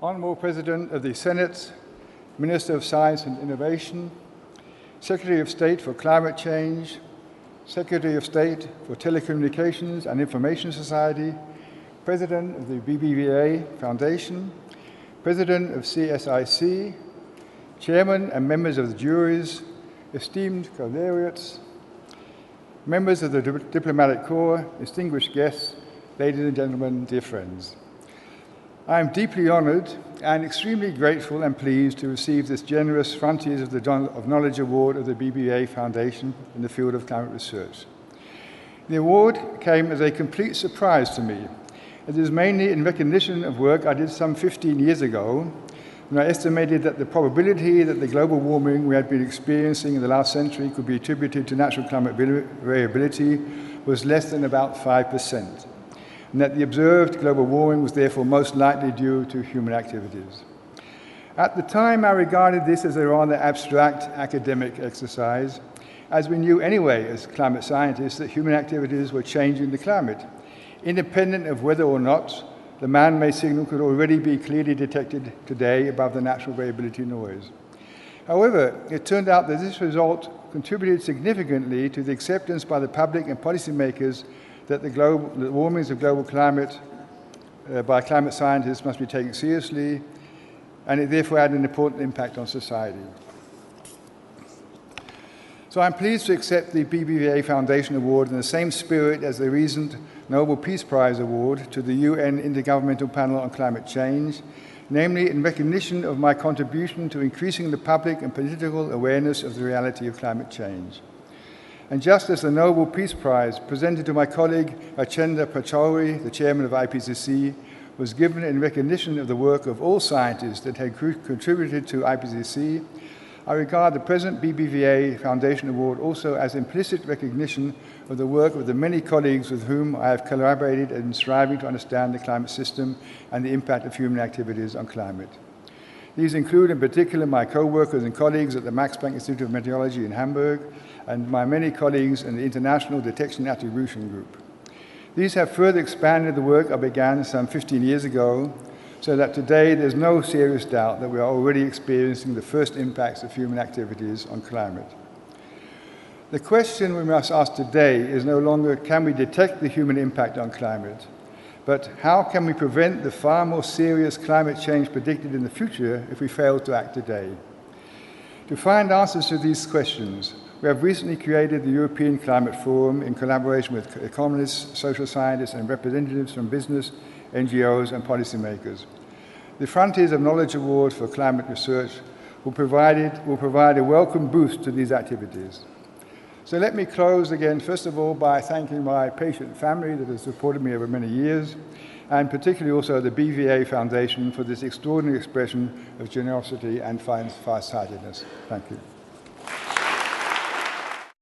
Honourable President of the Senate, Minister of Science and Innovation, Secretary of State for Climate Change, Secretary of State for Telecommunications and Information Society, President of the BBVA Foundation, President of CSIC, Chairman and members of the juries, esteemed co-laureates, members of the Diplomatic Corps, distinguished guests, ladies and gentlemen, dear friends. I am deeply honoured and extremely grateful and pleased to receive this generous Frontiers of Knowledge Award of the BBVA Foundation in the field of climate research. The award came as a complete surprise to me. It is mainly in recognition of work I did some 15 years ago, when I estimated that the probability that the global warming we had been experiencing in the last century could be attributed to natural climate variability was less than about 5%, and that the observed global warming was therefore most likely due to human activities. At the time, I regarded this as a rather abstract academic exercise, as we knew anyway as climate scientists that human activities were changing the climate, independent of whether or not the man-made signal could already be clearly detected today above the natural variability noise. However, it turned out that this result contributed significantly to the acceptance by the public and policymakers that the warmings of global climate by climate scientists must be taken seriously, and it therefore had an important impact on society. So I'm pleased to accept the BBVA Foundation Award in the same spirit as the recent Nobel Peace Prize Award to the UN Intergovernmental Panel on Climate Change, namely in recognition of my contribution to increasing the public and political awareness of the reality of climate change. And just as the Nobel Peace Prize presented to my colleague Rachendra Pachauri, the chairman of IPCC, was given in recognition of the work of all scientists that had contributed to IPCC, I regard the present BBVA Foundation Award also as implicit recognition of the work of the many colleagues with whom I have collaborated in striving to understand the climate system and the impact of human activities on climate. These include in particular my co-workers and colleagues at the Max Planck Institute of Meteorology in Hamburg and my many colleagues in the International Detection and Attribution Group. These have further expanded the work I began some 15 years ago, so that today there's no serious doubt that we are already experiencing the first impacts of human activities on climate. The question we must ask today is no longer can we detect the human impact on climate, but how can we prevent the far more serious climate change predicted in the future if we fail to act today? To find answers to these questions, we have recently created the European Climate Forum in collaboration with economists, social scientists and representatives from business, NGOs and policymakers. The Frontiers of Knowledge Award for Climate Research will provide a welcome boost to these activities. So let me close again, first of all, by thanking my patient family that has supported me over many years, and particularly also the BBVA Foundation for this extraordinary expression of generosity and farsightedness. Thank you.